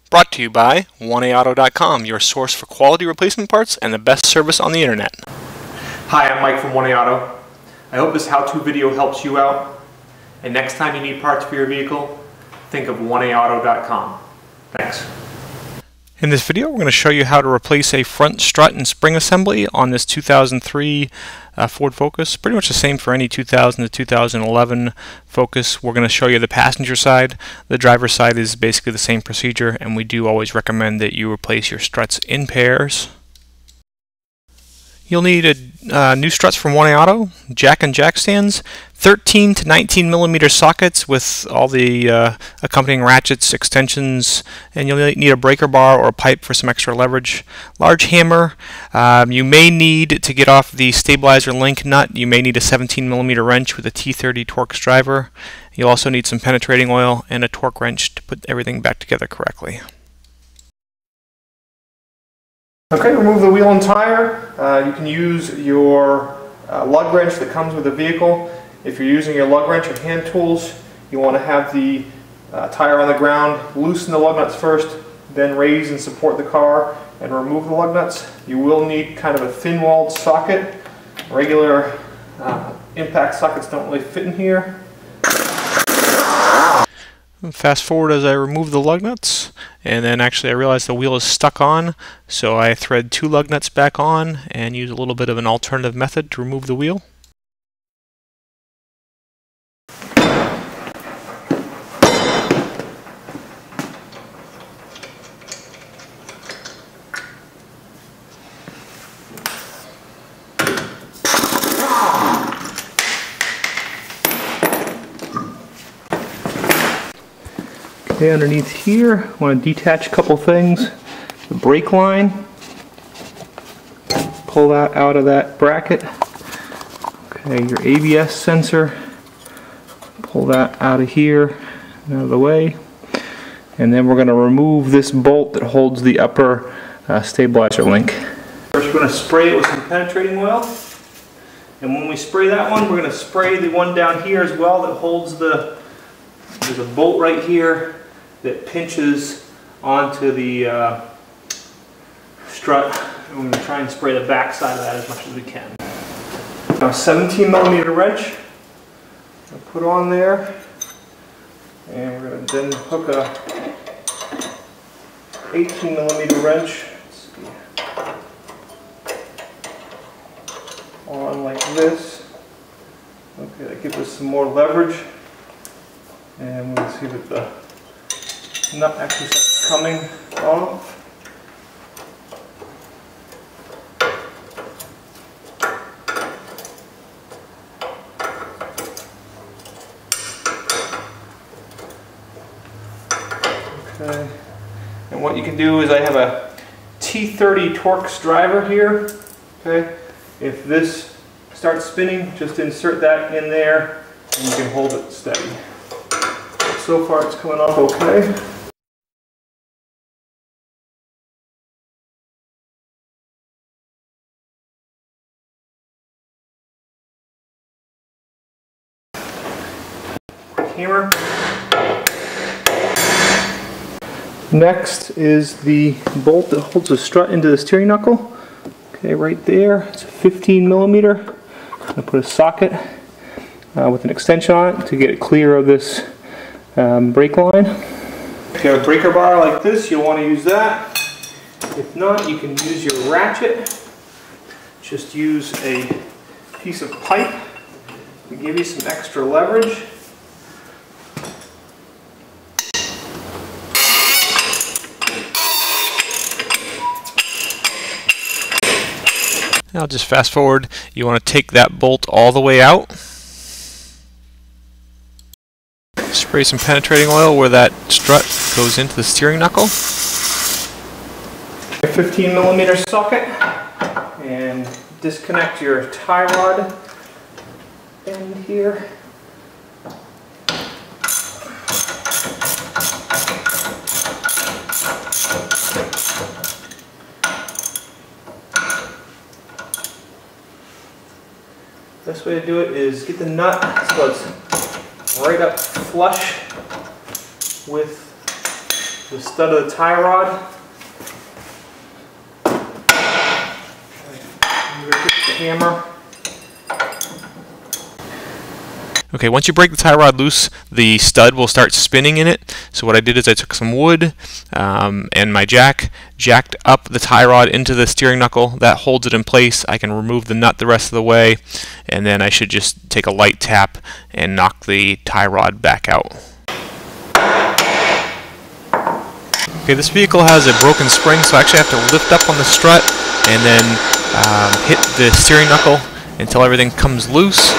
Brought to you by 1AAuto.com, your source for quality replacement parts and the best service on the internet. Hi, I'm Mike from 1AAuto. I hope this how-to video helps you out. And next time you need parts for your vehicle, think of 1AAuto.com. Thanks. In this video, we're going to show you how to replace a front strut and spring assembly on this 2003 Ford Focus. Pretty much the same for any 2000 to 2011 Focus. We're going to show you the passenger side. The driver's side is basically the same procedure, and we do always recommend that you replace your struts in pairs. You'll need new struts from 1AAuto, jack and jack stands, 13 to 19 millimeter sockets with all the accompanying ratchets, extensions, and you'll need a breaker bar or a pipe for some extra leverage. Large hammer. You may need, to get off the stabilizer link nut, you may need a 17 millimeter wrench with a T30 Torx driver. You'll also need some penetrating oil and a torque wrench to put everything back together correctly. Okay, remove the wheel and tire. You can use your lug wrench that comes with the vehicle. If you're using your lug wrench or hand tools, you want to have the tire on the ground, loosen the lug nuts first, then raise and support the car and remove the lug nuts. You will need kind of a thin-walled socket. Regular impact sockets don't really fit in here. Fast forward as I remove the lug nuts, and then actually I realized the wheel is stuck on, so I thread 2 lug nuts back on and use a little bit of an alternative method to remove the wheel. Okay, underneath here, I want to detach a couple things. The brake line, pull that out of that bracket. Okay, your ABS sensor, pull that out of here and out of the way. And then we're going to remove this bolt that holds the upper stabilizer link. First we're going to spray it with some penetrating oil. And when we spray that one, we're going to spray the one down here as well that holds the, there's a bolt right here that pinches onto the strut. And we're going to try and spray the back side of that as much as we can. Now, a 17 millimeter wrench I'll put on there, and we're going to then hook a 18 millimeter wrench on like this. Okay, that gives us some more leverage, and we'll see that the nut actually starts coming off. Okay, and what you can do is I have a T30 Torx driver here. Okay, if this starts spinning, just insert that in there and you can hold it steady. So far it's coming off okay. Hammer. Next is the bolt that holds the strut into the steering knuckle. Okay, right there. It's a 15 millimeter. I'm going to put a socket with an extension on it to get it clear of this brake line. If you have a breaker bar like this, you'll want to use that. If not, you can use your ratchet. Just use a piece of pipe to give you some extra leverage. Now just fast forward, you want to take that bolt all the way out. Spray some penetrating oil where that strut goes into the steering knuckle. A 15 millimeter socket, and disconnect your tie rod end here. Best way to do it is get the nut so it's right up flush with the stud of the tie rod. The hammer. Okay, once you break the tie rod loose, the stud will start spinning in it. So what I did is I took some wood and my jacked up the tie rod into the steering knuckle. That holds it in place. I can remove the nut the rest of the way, and then I should just take a light tap and knock the tie rod back out. Okay, this vehicle has a broken spring, so I actually have to lift up on the strut and then hit the steering knuckle until everything comes loose.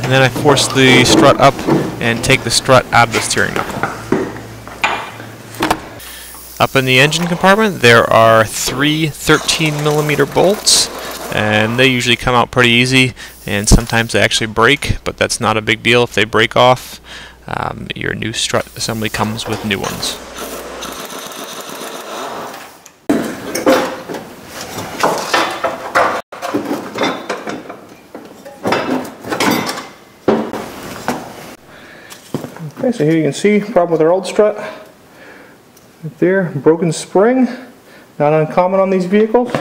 And then I force the strut up and take the strut out of the steering knuckle. Up in the engine compartment there are 3 13mm bolts, and they usually come out pretty easy, and sometimes they actually break, but that's not a big deal if they break off. Your new strut assembly comes with new ones. Okay, so here you can see problem with our old strut. Right there, broken spring, not uncommon on these vehicles. The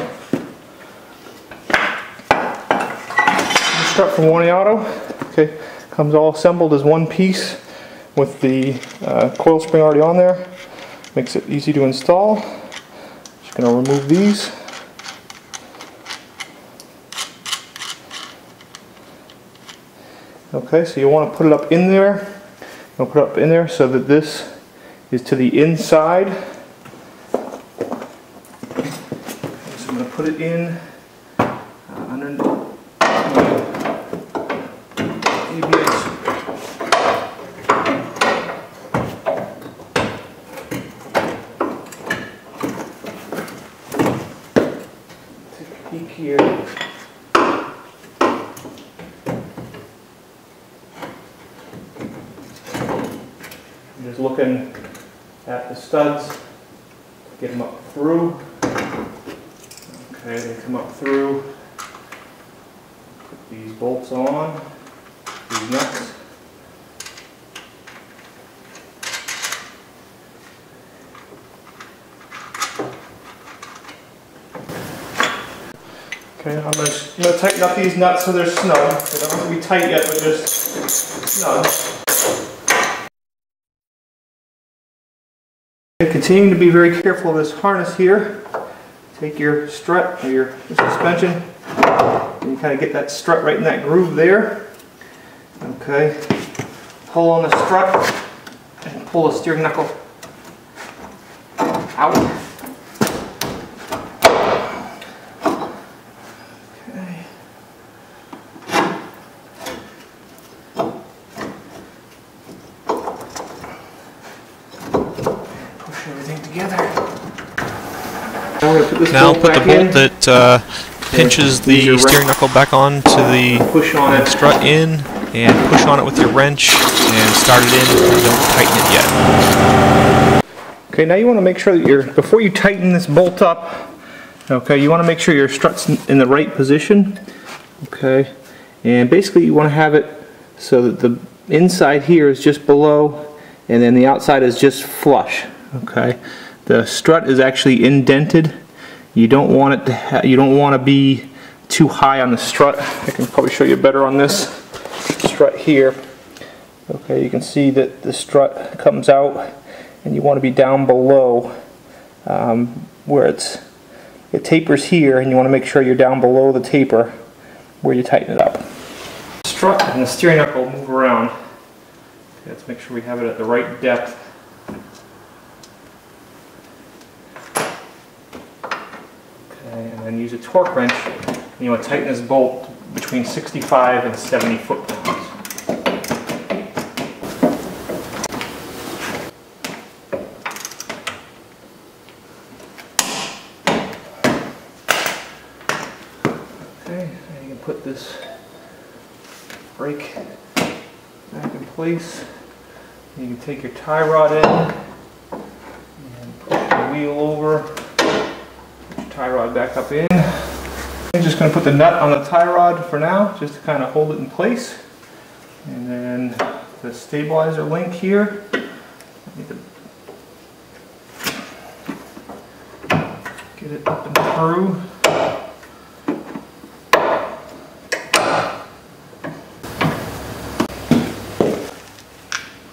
strut from 1A Auto, okay, comes all assembled as one piece with the coil spring already on there. Makes it easy to install. Just going to remove these. Okay, so you want to put it up in there. I'll put it up in there so that this is to the inside. So I'm going to put it in under ABS. Take a peek here. Just looking at the studs, get them up through. Okay, they come up through. Put these bolts on, these nuts. Okay, I'm going to tighten up these nuts so they're snug. They don't have to be tight yet, but just snug. Continuing to be very careful of this harness here. Take your strut or your suspension and you kind of get that strut right in that groove there. Okay, pull on the strut and pull the steering knuckle out. Okay. Everything together. Now put the bolt that pinches the steering knuckle back on to the strut in, and push on it with your wrench and start it in, and don't tighten it yet. Okay, now you want to make sure that before you tighten this bolt up, okay, you want to make sure your strut's in the right position. Okay, and basically you want to have it so that the inside here is just below and then the outside is just flush. Okay, the strut is actually indented. You don't want it to you don't want to be too high on the strut. I can probably show you better on this strut here. Okay, you can see that the strut comes out, and you want to be down below where it tapers here, and you want to make sure you're down below the taper where you tighten it up. The strut and the steering knuckle move around. Okay, let's make sure we have it at the right depth. And then use a torque wrench, and you want to tighten this bolt between 65 and 70 foot-pounds. Okay, and you can put this brake back in place. You can take your tie rod in and push the wheel over, put your tie rod back up in. I'm just going to put the nut on the tie rod for now, just to kind of hold it in place. And then the stabilizer link here. I need to get it up and through.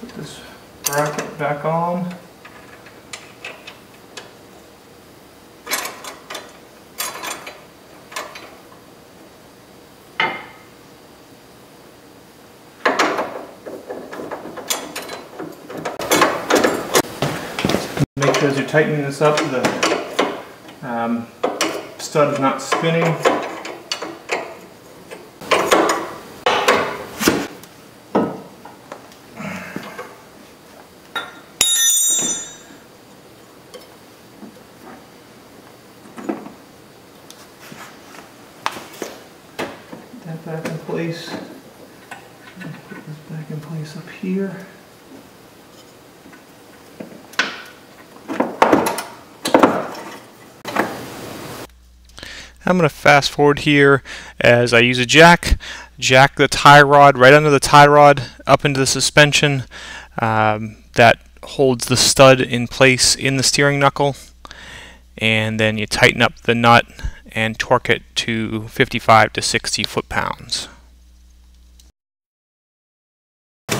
Put this bracket back on. Make sure as you're tightening this up, the stud is not spinning. Put that back in place. Put this back in place up here. I'm going to fast forward here as I use a jack the tie rod right under the tie rod up into the suspension that holds the stud in place in the steering knuckle, and then you tighten up the nut and torque it to 55 to 60 foot-pounds. Now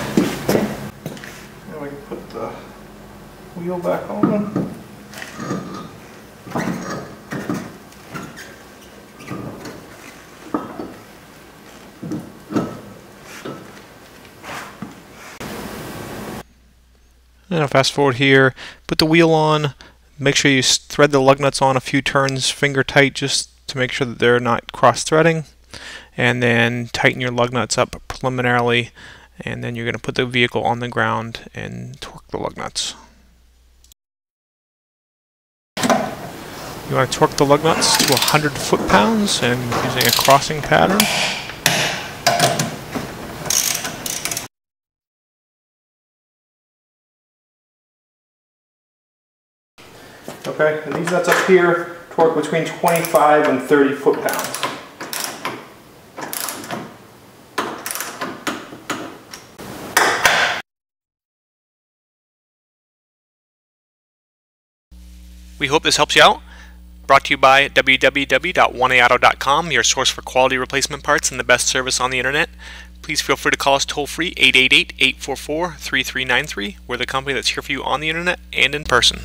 we can put the wheel back on. And I'll fast forward here, put the wheel on, make sure you thread the lug nuts on a few turns finger tight just to make sure that they're not cross-threading, and then tighten your lug nuts up preliminarily, and then you're going to put the vehicle on the ground and torque the lug nuts. You want to torque the lug nuts to 100 foot-pounds and using a crossing pattern. Okay, and these nuts up here torque between 25 and 30 foot-pounds. We hope this helps you out. Brought to you by www.oneauto.com, your source for quality replacement parts and the best service on the internet. Please feel free to call us toll-free 888-844-3393. We're the company that's here for you on the internet and in person.